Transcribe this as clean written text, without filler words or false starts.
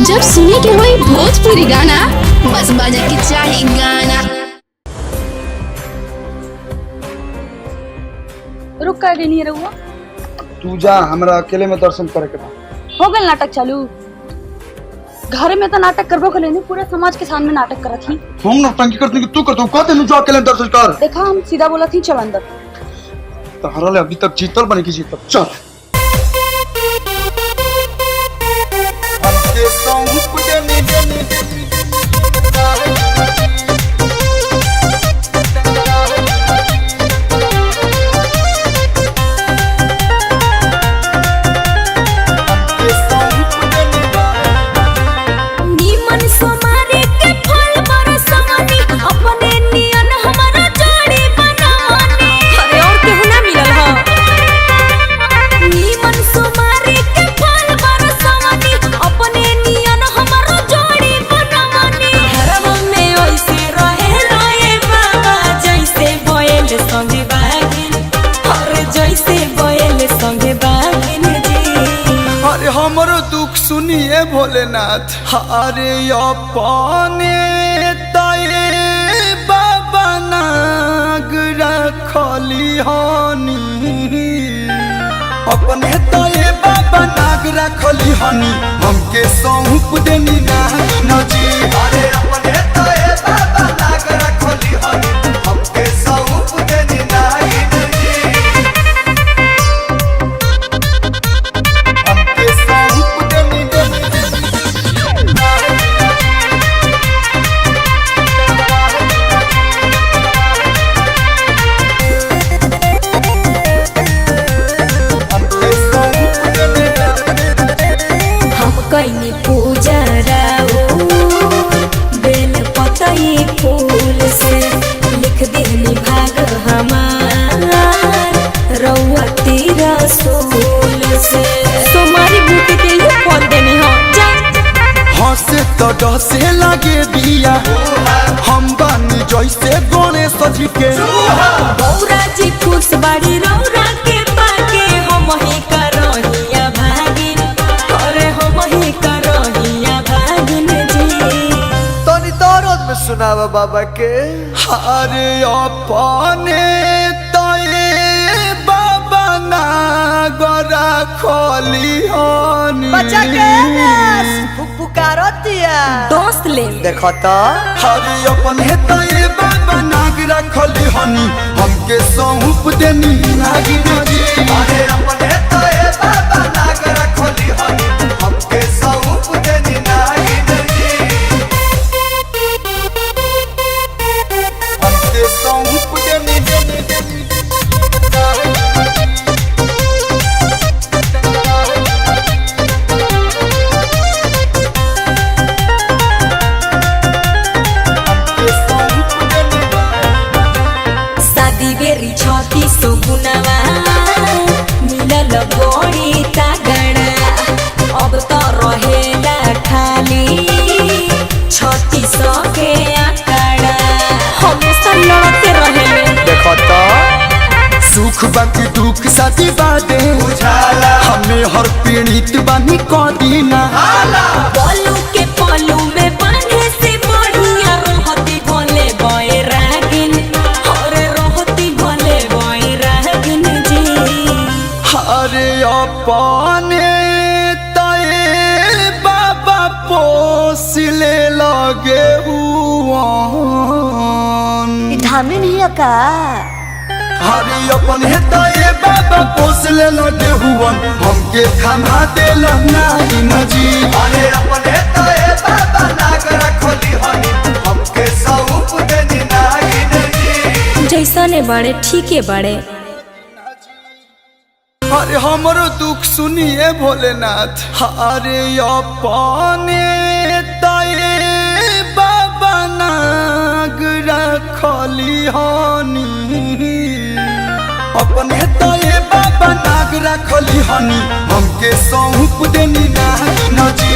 जब सुने के होई भोजपुरी गाना, बस बजे के चाही गाना। रुक का गई नहीं रहुआ। तू जा, हमरा अकेले में दर्शन करे के बा। हो गल नाटक चालू। घर में तो नाटक करबो के लेने पूरे समाज के सामने नाटक करत ही। हम नौटंकी करते कि तू करते हो, कहते नु जा अकेले में दर्शन कर। देखा हम सीधा बोला थी चल अंदर। तहरा ले अभी तक जीतल बने की जीतल। चल हमके सौंप देनी देनी हमरो दुख सुनिए भोलेनाथ। अरे अपने तये बाबा नाग रखली हनी, अपने तये बाबा नाग रखली हनी, हमके सौंप देनी ना जी। अरे अपने तये बाबा नाग रखली हनी, हमके सौंप देनी ना जी। कईनी पूजा राऊ बेल पतई फूल से, लिख देनी भाग हमार रउआ तेरा सोल से। सोमारी बूटी के ये फल देनी हो जा। हंसे तो डसे लगे बिया, हम बानी जैसे गणेश जी के। बौरा जी खुश बाड़ी रौरा के पाके, हम ही करहिया भागिन। अरे हम ही करहिया भागिन जी। तनी दरद में सुनावा बाबा के। अरे अपने तये बाबा नागरा खोली हनी, बच्चा के पुकारतिया दोस्त ले देखो तो। अरे अपने तये बाबा नाग रखली हनी, हमके सौंप देनी नागिन जी। अरे अपने तये बाबा नाग रखली हनी, हमके सौंप देनी नागिन जी। हमके सौंप देनी देनी देनी बेरी छती सुगुनवा मिलल गोड़ी तगड़ा, अब तो रहेला खाली छती सके आकड़ा। हमेशा लड़ते रहेले देखो तो। सुख बाकी दुख साथी बादे बुझाला, हमें हर पीड़ित बानी कदीना। पलू के पलू में बांधे से बढ़िया रहती भोले बैरागिन। अरे अपने तये बाबा पोसले लगे हुआन, धामी नहीं का। अरे अपने तये बाबा पोसले लगे हुआन, हमके थमा देला नागिन जी। अरे अपने तये बाबा नाग रखली हनी, हमके सौंप देनी नागिन जी। जैसा ने बड़े ठीके बड़े। अरे हमरो दुख सुनिए भोलेनाथ। अरे अपने तये बाबा नाग रखली हनी, अपने तये बाबा नाग रखली हनी, हमके सौंप देनी ना जी।